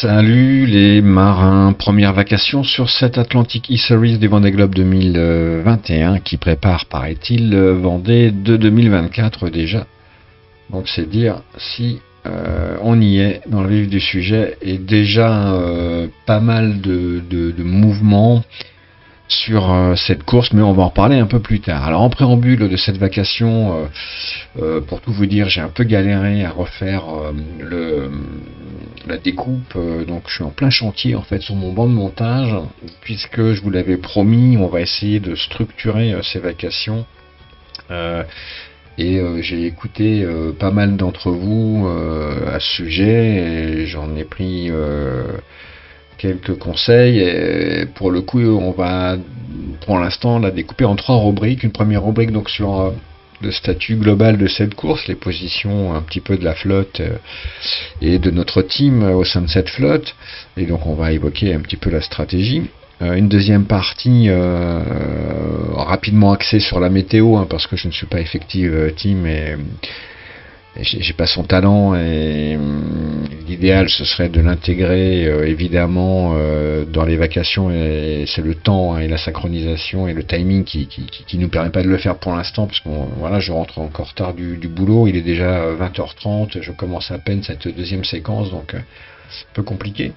Salut les marins, première vacation sur cette Atlantic E-Series du Vendée Globe 2021 qui prépare, paraît-il, le Vendée de 2024 déjà. Donc c'est dire si on y est dans le vif du sujet et déjà pas mal de mouvements sur cette course, mais on va en reparler un peu plus tard. Alors en préambule de cette vacation, pour tout vous dire, j'ai un peu galéré à refaire la découpe, donc je suis en plein chantier en fait sur mon banc de montage, puisque je vous l'avais promis, on va essayer de structurer ces vacations. J'ai écouté pas mal d'entre vous à ce sujet et j'en ai pris quelques conseils. Et pour le coup, on va pour l'instant la découper en 3 rubriques. Une première rubrique donc sur le statut global de cette course, les positions un petit peu de la flotte et de notre team au sein de cette flotte. Et donc on va évoquer un petit peu la stratégie. Une deuxième partie rapidement axée sur la météo, parce que je ne suis pas effective team et j'ai pas son talent et l'idéal ce serait de l'intégrer évidemment dans les vacations, et c'est le temps et la synchronisation et le timing qui nous permet pas de le faire pour l'instant, parce que voilà, je rentre encore tard du boulot, il est déjà 20h30, je commence à peine cette deuxième séquence, donc c'est un peu compliqué.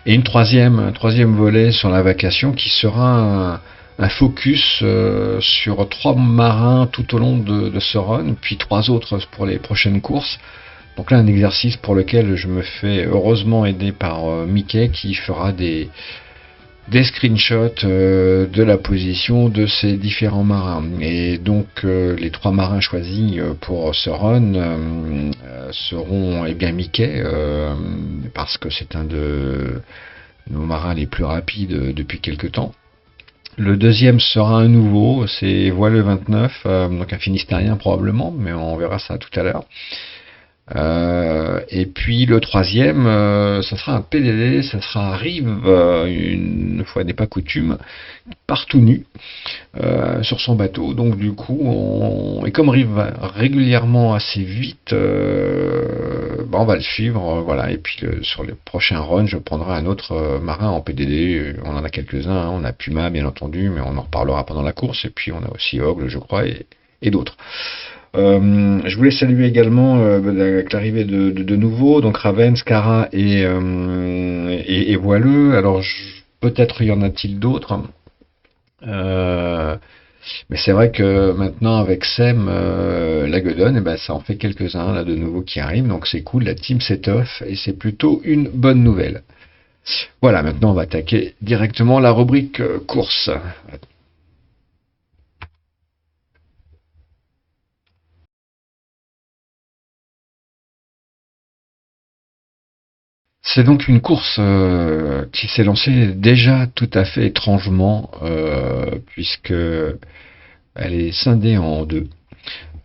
Et un troisième volet sur la vacation qui sera un focus sur 3 marins tout au long de ce run, puis 3 autres pour les prochaines courses. Donc là, un exercice pour lequel je me fais heureusement aider par Mickey, qui fera des screenshots de la position de ces différents marins. Et donc les 3 marins choisis pour ce run seront Mickey, parce que c'est un de nos marins les plus rapides depuis quelque temps. Le deuxième sera un nouveau, c'est Voileux 29, donc un Finistérien probablement, mais on verra ça tout à l'heure. Et puis le troisième, ça sera un PDD, ça sera Rive, une fois n'est pas coutume, partout nu sur son bateau. Donc du coup, et comme Rive va régulièrement assez vite, on va le suivre, voilà. Et puis sur les prochains runs, je prendrai un autre marin en PDD. On en a quelques-uns, on a Puma bien entendu, mais on en reparlera pendant la course. Et puis on a aussi Ogle, je crois, et d'autres. Je voulais saluer également avec l'arrivée de nouveaux, donc Raven, Scara et Voileux. Alors peut-être y en a-t-il d'autres, mais c'est vrai que maintenant avec Sem Lagedon, ça en fait quelques-uns là de nouveaux qui arrivent, donc c'est cool, la team s'étoffe et c'est plutôt une bonne nouvelle. Voilà, maintenant on va attaquer directement la rubrique course. C'est donc une course qui s'est lancée déjà tout à fait étrangement, puisque elle est scindée en 2.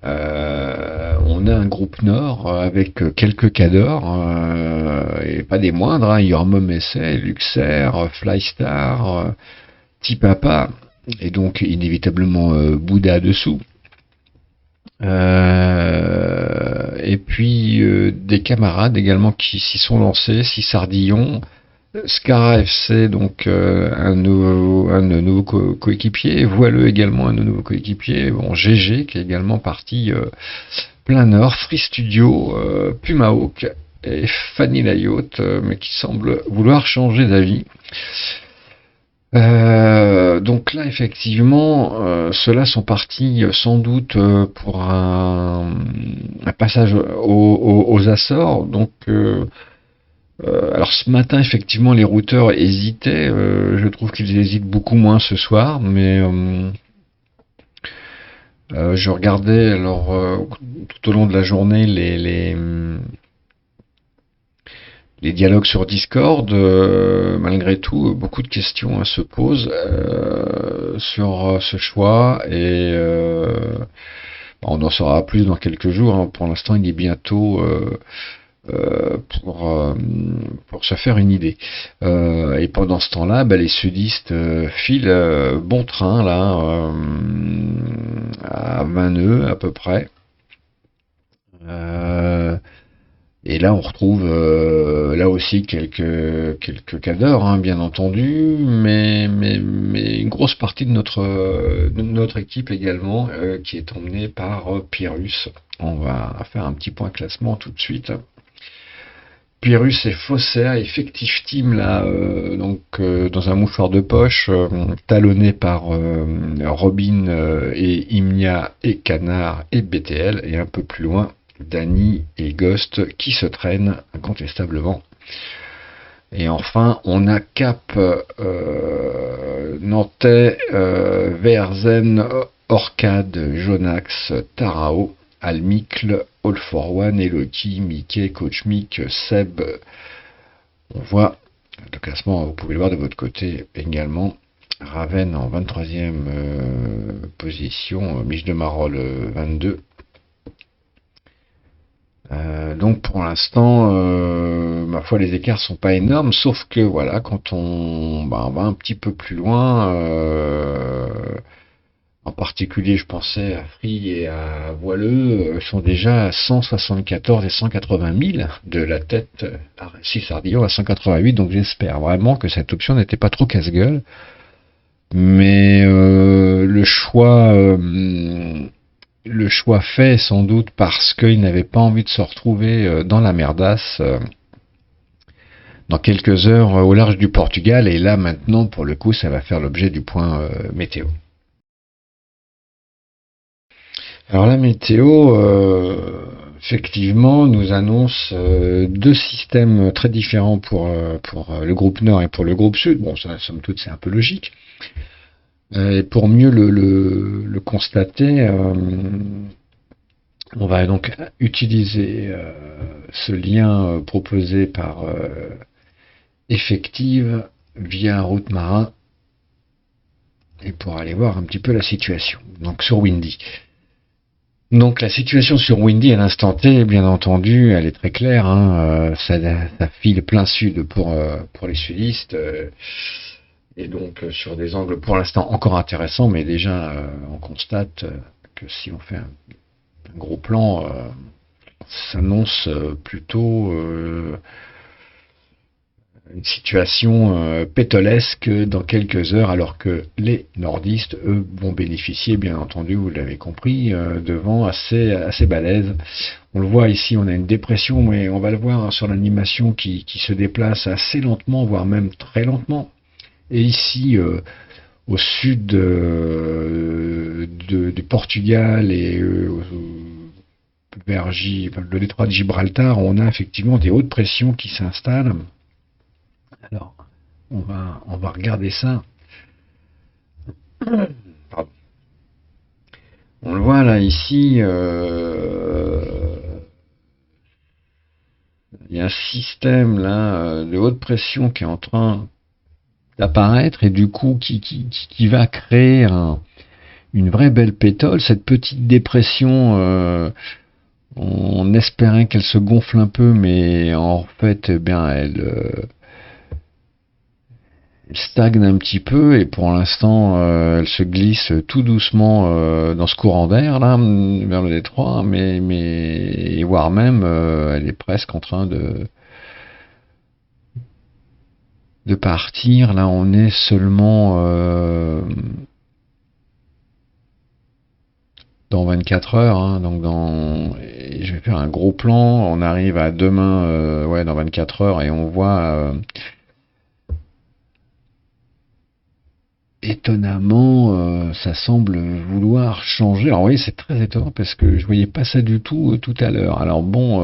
On a un groupe nord avec quelques cadors, et pas des moindres, Yormom Essay, Luxair, Flystar, Tipapa, et donc inévitablement Bouddha dessous. Et puis des camarades également qui s'y sont lancés, 6 Sardillon, Scara FC, donc un nouveau coéquipier, Voileux également un nouveau coéquipier, GG qui est également parti plein nord, Free Studio, Puma Hawk et Fanny la Yacht, mais qui semble vouloir changer d'avis. Donc là, effectivement, ceux-là sont partis sans doute pour un passage aux Açores. Donc, alors ce matin, effectivement, les routeurs hésitaient. Je trouve qu'ils hésitent beaucoup moins ce soir, mais je regardais alors tout au long de la journée les dialogues sur Discord, malgré tout, beaucoup de questions se posent sur ce choix, et on en saura plus dans quelques jours. Pour l'instant, il est bientôt pour se faire une idée. Et pendant ce temps-là, les sudistes filent bon train là, à 20 nœuds à peu près. Et là, on retrouve Là aussi, quelques cadors, hein, bien entendu, mais une grosse partie de notre équipe également, qui est emmenée par Pyrrhus. On va faire un petit point classement tout de suite. Pyrrhus et Faussaire, effectif team là, dans un mouchoir de poche, talonné par Robin et Imnia et Canard et BTL, et un peu plus loin, Danny et Ghost qui se traînent incontestablement. Et enfin, on a Cap, Nantais, Verzen, Orcade, Jonax, Tarao, Almicle, All for One, Eloki, Mickey, Coach Mick, Seb. On voit le classement, vous pouvez le voir de votre côté également. Raven en 23e position, Mich de Marolles 22. Donc pour l'instant, ma foi, les écarts sont pas énormes, sauf que voilà, quand on va un petit peu plus loin, en particulier je pensais à Free et à Voileux, sont déjà à 174 et 180 000 de la tête à Récit Sardillon à 188, donc j'espère vraiment que cette option n'était pas trop casse-gueule. Mais le choix fait sans doute parce qu'il n'avait pas envie de se retrouver dans la merdasse dans quelques heures au large du Portugal, et là maintenant pour le coup ça va faire l'objet du point météo. Alors la météo effectivement nous annonce deux systèmes très différents pour le groupe Nord et pour le groupe Sud. Bon, ça, somme toute c'est un peu logique. Et pour mieux le constater, on va donc utiliser ce lien proposé par Effective via Route Marin, et pour aller voir un petit peu la situation. Donc sur Windy. Donc la situation sur Windy à l'instant T, bien entendu, elle est très claire. Hein, ça file plein sud pour les sudistes. Et donc sur des angles pour l'instant encore intéressants, mais déjà on constate que si on fait un gros plan, ça s'annonce plutôt une situation pétolesque dans quelques heures, alors que les nordistes, eux, vont bénéficier, bien entendu, vous l'avez compris, de vents assez balèzes. On le voit ici, on a une dépression, mais on va le voir hein, sur l'animation qui se déplace assez lentement, voire même très lentement. Et ici, au sud du Portugal et vers le détroit de Gibraltar, on a effectivement des hautes pressions qui s'installent. Alors, on va regarder ça. Pardon. On le voit là, ici, il y a un système là de haute pression qui est en train d'apparaître et du coup qui va créer une vraie belle pétole. Cette petite dépression, on espérait qu'elle se gonfle un peu, mais en fait, eh bien, elle stagne un petit peu, et pour l'instant, elle se glisse tout doucement dans ce courant d'air là, vers le détroit, mais voire même, elle est presque en train de partir. Là, on est seulement dans 24 heures, hein, donc je vais faire un gros plan. On arrive à demain, dans 24 heures, et on voit étonnamment, ça semble vouloir changer. Alors oui, c'est très étonnant parce que je voyais pas ça du tout tout à l'heure. Alors bon,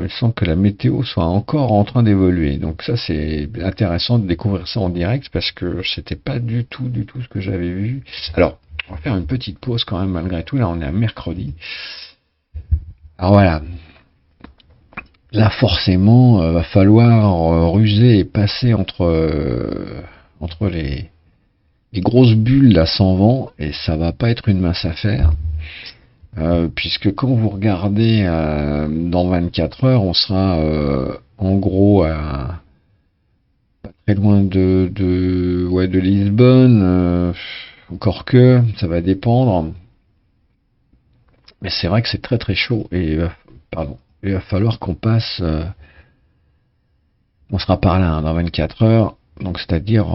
il semble que la météo soit encore en train d'évoluer. Donc ça, c'est intéressant de découvrir ça en direct parce que c'était pas du tout ce que j'avais vu. Alors, on va faire une petite pause quand même malgré tout. Là, on est à mercredi. Alors voilà. Là, forcément, va falloir ruser et passer entre les grosses bulles là sans vent, et ça va pas être une mince affaire, puisque quand vous regardez dans 24 heures, on sera en gros à pas très loin de Lisbonne, encore que ça va dépendre, mais c'est vrai que c'est très très chaud, et il va falloir qu'on passe On sera par là hein, dans 24 heures. Donc c'est-à-dire,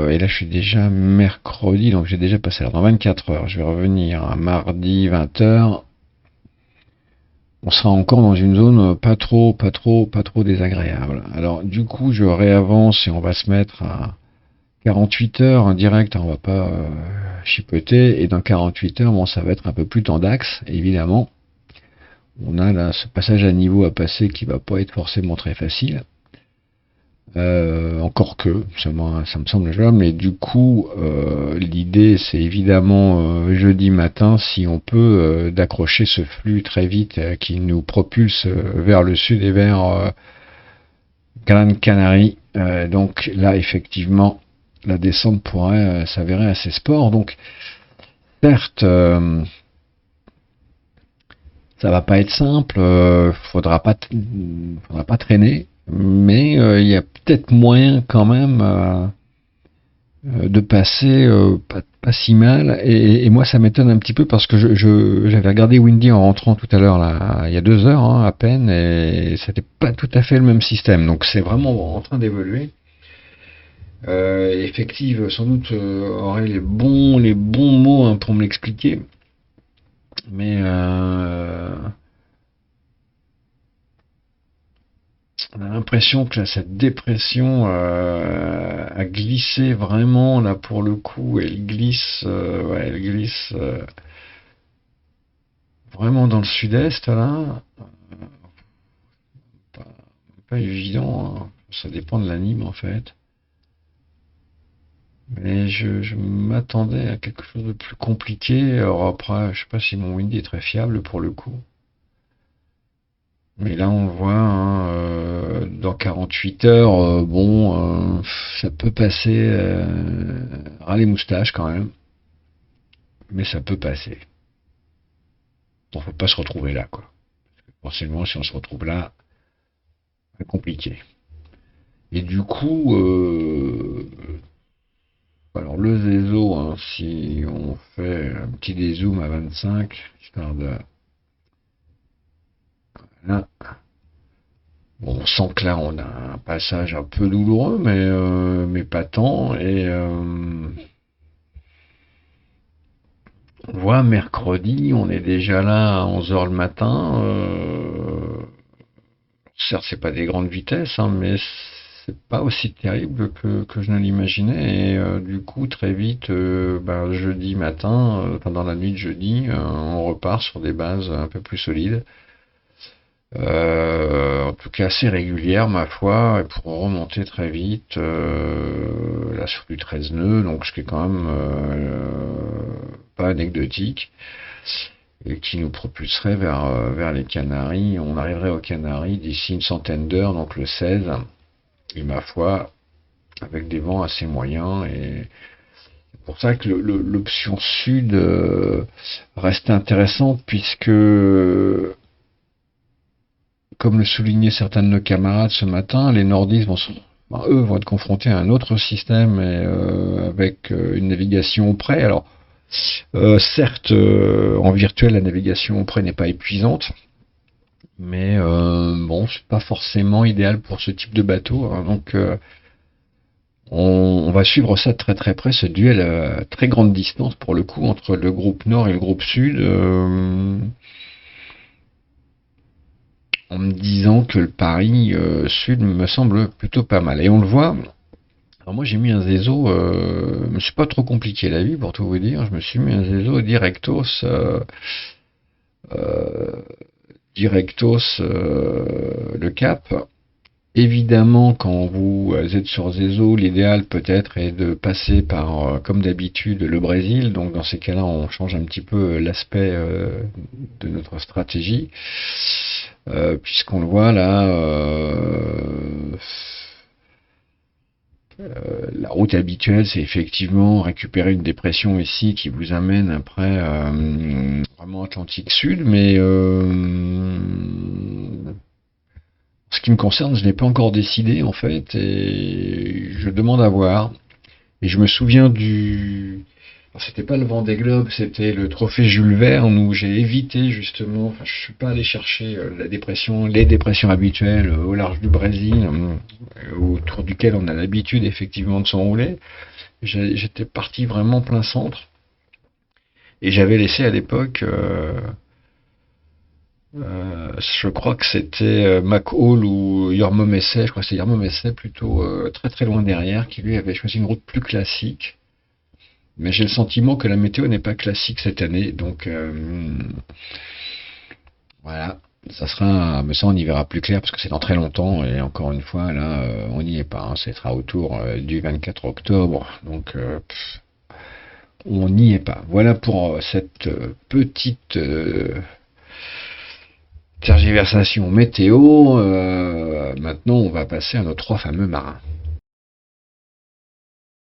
et là je suis déjà mercredi, donc j'ai déjà passé. Alors dans 24 heures, je vais revenir à mardi 20 heures. On sera encore dans une zone pas trop désagréable. Alors du coup, je réavance et on va se mettre à 48 heures en direct, on va pas chipoter. Et dans 48 heures, bon, ça va être un peu plus tendax, évidemment. On a là ce passage à niveau à passer qui va pas être forcément très facile. Encore que, ça me semble jouable, mais du coup, l'idée c'est évidemment jeudi matin, si on peut, d'accrocher ce flux très vite qui nous propulse vers le sud et vers Gran Canaria. Donc là, effectivement, la descente pourrait s'avérer assez sport. Donc, certes, ça va pas être simple, faudra pas traîner, mais il y a peut-être moyen quand même de passer pas si mal. Et moi, ça m'étonne un petit peu parce que j'avais regardé Windy en rentrant tout à l'heure, là, il y a 2 heures hein, à peine, et c'était pas tout à fait le même système. Donc c'est vraiment en train d'évoluer. Effective, sans doute, aurait les bons mots hein, pour me l'expliquer. Mais on a l'impression que là, cette dépression a glissé vraiment là pour le coup. Elle glisse vraiment dans le sud-est là. Pas, pas évident. Hein. Ça dépend de l'anime en fait. Mais je m'attendais à quelque chose de plus compliqué. Alors après, je sais pas si mon Windy est très fiable pour le coup. Mais là, on le voit, hein, dans 48 heures, bon, ça peut passer ras les moustaches quand même, mais ça peut passer. Bon, faut pas se retrouver là, quoi. Forcément, si on se retrouve là, c'est compliqué. Et du coup, alors le Zezo, hein, si on fait un petit dézoom à 25, histoire de... Là, bon, on sent que là, on a un passage un peu douloureux, mais pas tant, et... on voit mercredi, on est déjà là à 11 heures le matin. Certes, c'est pas des grandes vitesses, hein, mais c'est pas aussi terrible que je ne l'imaginais. Et du coup, très vite, jeudi matin, enfin dans la nuit de jeudi, on repart sur des bases un peu plus solides. En tout cas assez régulières, ma foi, et pour remonter très vite, là sur du 13 nœuds, donc ce qui est quand même pas anecdotique, et qui nous propulserait vers les Canaries. On arriverait aux Canaries d'ici une centaine d'heures, donc le 16, et ma foi, avec des vents assez moyens, et c'est pour ça que l'option sud reste intéressante, puisque comme le soulignaient certains de nos camarades ce matin, les nordistes eux vont être confrontés à un autre système et, avec une navigation au près. Alors, certes, en virtuel, la navigation au près n'est pas épuisante, mais bon, c'est pas forcément idéal pour ce type de bateau. Hein. Donc, on va suivre ça de très très près, ce duel à très grande distance pour le coup entre le groupe nord et le groupe sud. En me disant que le pari sud me semble plutôt pas mal. Et on le voit. Alors moi j'ai mis un Zezo, je me suis pas trop compliqué la vie pour tout vous dire. Je me suis mis un Zezo euh, directos le Cap. Évidemment, quand vous êtes sur Zezo, l'idéal peut-être est de passer par, comme d'habitude, le Brésil. Donc dans ces cas-là, on change un petit peu l'aspect de notre stratégie. Puisqu'on le voit là, la route habituelle, c'est effectivement récupérer une dépression ici qui vous amène après vraiment Atlantique Sud, mais en ce qui me concerne, je n'ai pas encore décidé en fait, et je demande à voir. Et je me souviens c'était pas le Vendée Globe, c'était le trophée Jules Verne où j'ai évité justement, enfin je suis pas allé chercher les dépressions habituelles au large du Brésil, autour duquel on a l'habitude effectivement de s'enrouler. J'étais parti vraiment plein centre et j'avais laissé à l'époque, je crois que c'était McHall ou Jormo Messet, je crois que c'est Jormo Messet plutôt très très loin derrière, qui lui avait choisi une route plus classique. Mais j'ai le sentiment que la météo n'est pas classique cette année, donc voilà, ça sera, mais ça on y verra plus clair parce que c'est dans très longtemps et encore une fois là, on n'y est pas, hein, ça sera autour du 24 octobre, donc on n'y est pas. Voilà pour cette petite tergiversation météo. Maintenant, on va passer à nos trois fameux marins.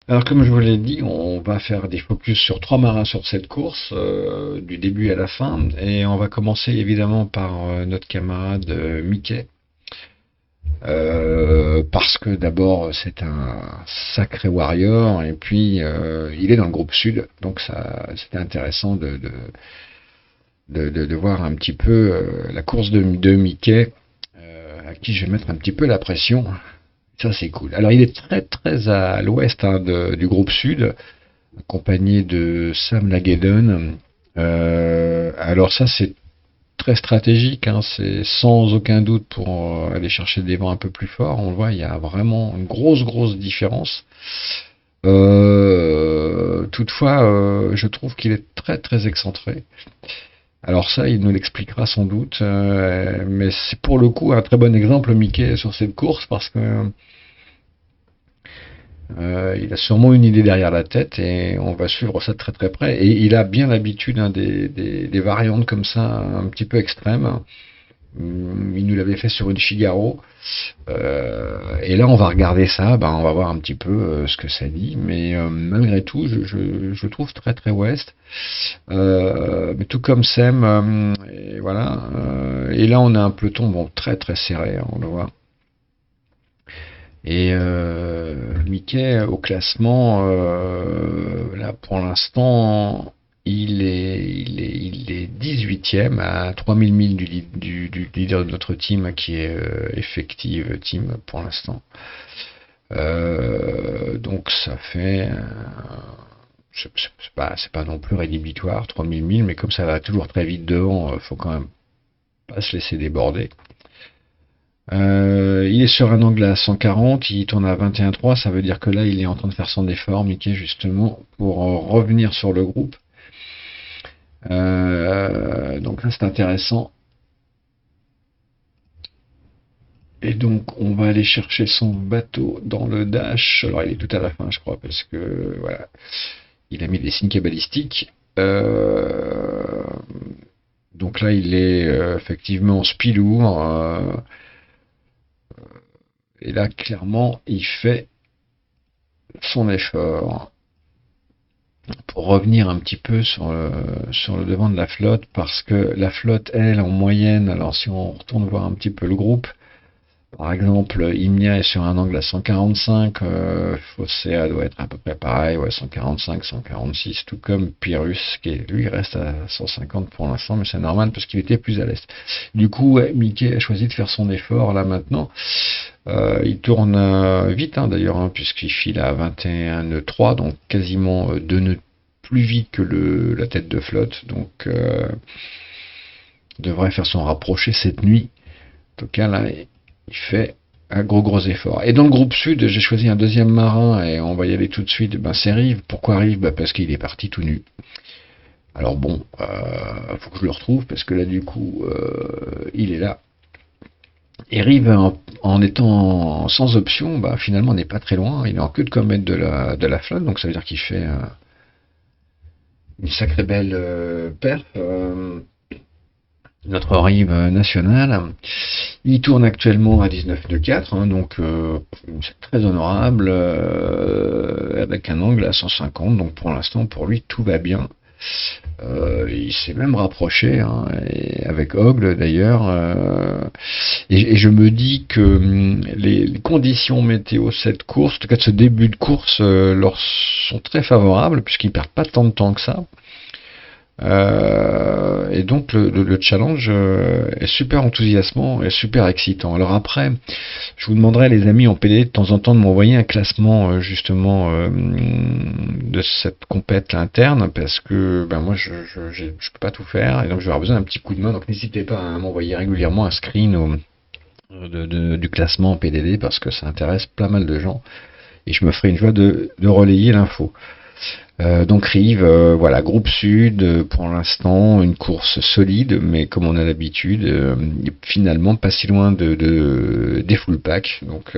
Alors comme je vous l'ai dit, on va faire des focus sur trois marins sur cette course, du début à la fin, et on va commencer évidemment par notre camarade Mickey, parce que d'abord c'est un sacré warrior, et puis il est dans le groupe Sud, donc ça c'était intéressant de voir un petit peu la course de Mickey, à qui je vais mettre un petit peu la pression. Ça, c'est cool. Alors, il est très, très à l'ouest du groupe Sud, accompagné de Sam Lageddon. Alors, ça, c'est très stratégique. Hein, c'est sans aucun doute pour aller chercher des vents un peu plus forts. On le voit, il y a vraiment une grosse, grosse différence. Toutefois, je trouve qu'il est très, très excentré. Alors ça, il nous l'expliquera sans doute, mais c'est pour le coup un très bon exemple, Mickey, sur cette course, parce que il a sûrement une idée derrière la tête et on va suivre ça de très très près. Et il a bien l'habitude des variantes comme ça, un petit peu extrêmes. Il nous l'avait fait sur une Figaro. Et là, on va regarder ça, on va voir un petit peu ce que ça dit. Mais malgré tout, je trouve très très ouest. Mais tout comme Sam, et voilà. Et là, on a un peloton très très serré, hein, on le voit. Et Mickey, au classement, là pour l'instant, il est 18e à 3000 milles du leader de notre team, qui est Effective Team pour l'instant. Donc ça fait... c'est pas non plus rédhibitoire, 3000 milles, mais comme ça va toujours très vite devant, faut quand même pas se laisser déborder. Il est sur un angle à 140, il tourne à 21,3, ça veut dire que là il est en train de faire son effort, Mickey, justement, pour revenir sur le groupe. Donc là c'est intéressant. Et donc on va aller chercher son bateau dans le dash. Alors il est tout à la fin, je crois, parce que voilà, il a mis des signes cabalistiques. Donc là il est effectivement spilour. Et là, clairement, il fait son effort pour revenir un petit peu sur le devant de la flotte, parce que la flotte, elle, en moyenne, alors si on retourne voir un petit peu le groupe, par exemple, Imnia est sur un angle à 145, Fossea doit être à peu près pareil, ouais, 145, 146, tout comme Pyrrhus, qui lui reste à 150 pour l'instant, mais c'est normal parce qu'il était plus à l'est. Du coup, ouais, Mickey a choisi de faire son effort là maintenant. Il tourne vite, hein, d'ailleurs, hein, puisqu'il file à 21 nœuds 3, donc quasiment 2 nœuds plus vite que la tête de flotte, donc devrait faire son rapproché cette nuit. En tout cas, là, il fait un gros effort. Et dans le groupe Sud, j'ai choisi un deuxième marin, et on va y aller tout de suite. C'est Rive. Pourquoi Rive? Parce qu'il est parti tout nu. Alors bon, faut que je le retrouve, parce que là, du coup, il est là. Et Rive, en étant sans option, finalement, n'est pas très loin. Il est en queue de comète de la flotte, donc ça veut dire qu'il fait une sacrée belle perf. Notre Rive nationale. Il tourne actuellement à 19,4, hein, donc c'est très honorable, avec un angle à 150, donc pour l'instant, pour lui, tout va bien. Il s'est même rapproché, hein, et avec Ogle d'ailleurs. Et je me dis que les conditions météo de cette course, en tout cas de ce début de course, leur sont très favorables puisqu'ils perdent pas tant de temps que ça. Et donc le challenge est super enthousiasmant et super excitant. Alors après, je vous demanderai les amis en PD de temps en temps de m'envoyer un classement justement de cette compète interne parce que ben moi je peux pas tout faire et donc je vais avoir besoin d'un petit coup de main. Donc n'hésitez pas à m'envoyer régulièrement un screen du classement en PDD parce que ça intéresse pas mal de gens et je me ferai une joie de relayer l'info. Donc Rive, voilà, groupe Sud, pour l'instant, une course solide, mais comme on a l'habitude, finalement pas si loin des full pack. Donc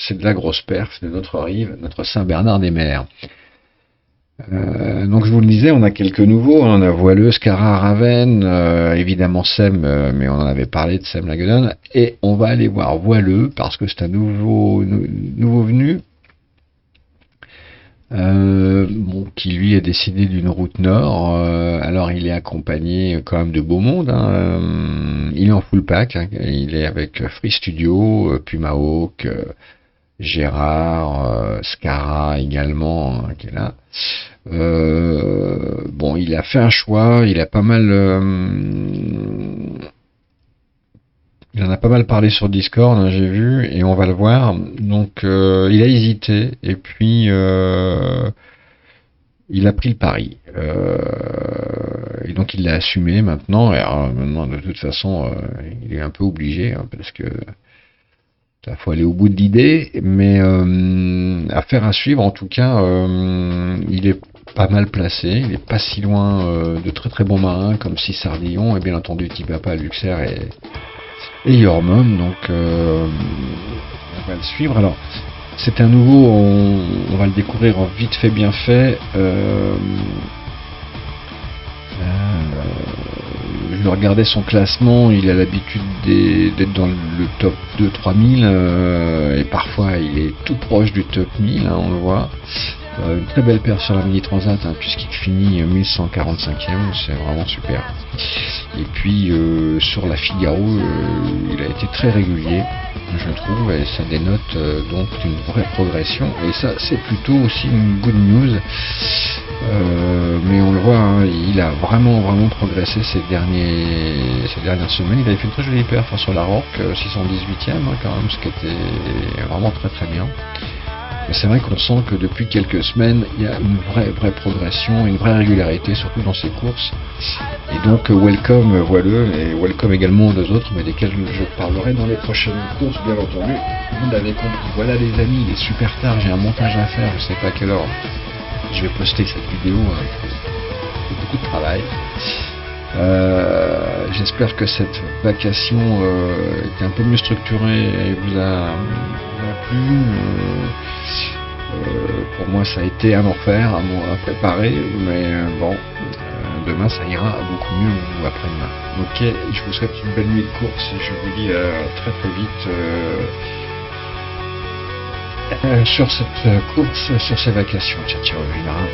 c'est de la grosse perf de notre Rive, notre Saint-Bernard-des-Mers. Donc je vous le disais, on a quelques nouveaux, hein. On a Voileux, Scara, Raven, évidemment Sem, mais on en avait parlé de Sem Lagedon, et on va aller voir Voileux parce que c'est un nouveau venu. Bon, qui lui est décidé d'une route nord. Alors il est accompagné quand même de beau monde, hein. Il est en full pack, hein. Il est avec Free Studio, Puma Hawk, Gérard, Scara également, hein, qui est là. Bon, il a fait un choix, il a pas mal il en a pas mal parlé sur Discord, hein, j'ai vu, et on va le voir. Donc, il a hésité, et puis il a pris le pari. Et donc, il l'a assumé maintenant. Et alors, maintenant, de toute façon, il est un peu obligé, hein, parce que il faut aller au bout de l'idée. Mais affaire à suivre, en tout cas, il est pas mal placé. Il est pas si loin de très très bons marins comme Sardillon, et bien entendu, Tipapa, Luxer et Yormom, donc on va le suivre. Alors c'est un nouveau, on va le découvrir en vite fait bien fait. Je regardais son classement, il a l'habitude d'être dans le top 2-3000 et parfois il est tout proche du top 1000, hein, on le voit. Une très belle paire sur la Mini Transat, hein, puisqu'il finit 1145e, c'est vraiment super. Et puis sur la Figaro, il a été très régulier, je trouve, et ça dénote donc une vraie progression. Et ça, c'est plutôt aussi une good news. Mais on le voit, hein, il a vraiment progressé ces dernières semaines. Il avait fait une très jolie perf sur la Rock, 618e, hein, quand même, ce qui était vraiment très très bien. Mais c'est vrai qu'on sent que depuis quelques semaines, il y a une vraie progression, une vraie régularité, surtout dans ses courses. Et donc, welcome Voileux, et welcome également aux deux autres, mais desquels je parlerai dans les prochaines courses, bien entendu. Vous l'avez compris. Voilà les amis, il est super tard, j'ai un montage à faire, je sais pas à quelle heure je vais poster cette vidéo, hein. C'est beaucoup de travail. J'espère que cette vacation était un peu mieux structurée et vous a plu. Pour moi, ça a été un enfer à préparer, mais bon, demain ça ira beaucoup mieux ou après-demain. Ok, je vous souhaite une belle nuit de course et je vous dis très vite sur cette course, sur ces vacations. Ciao, ciao, les marins.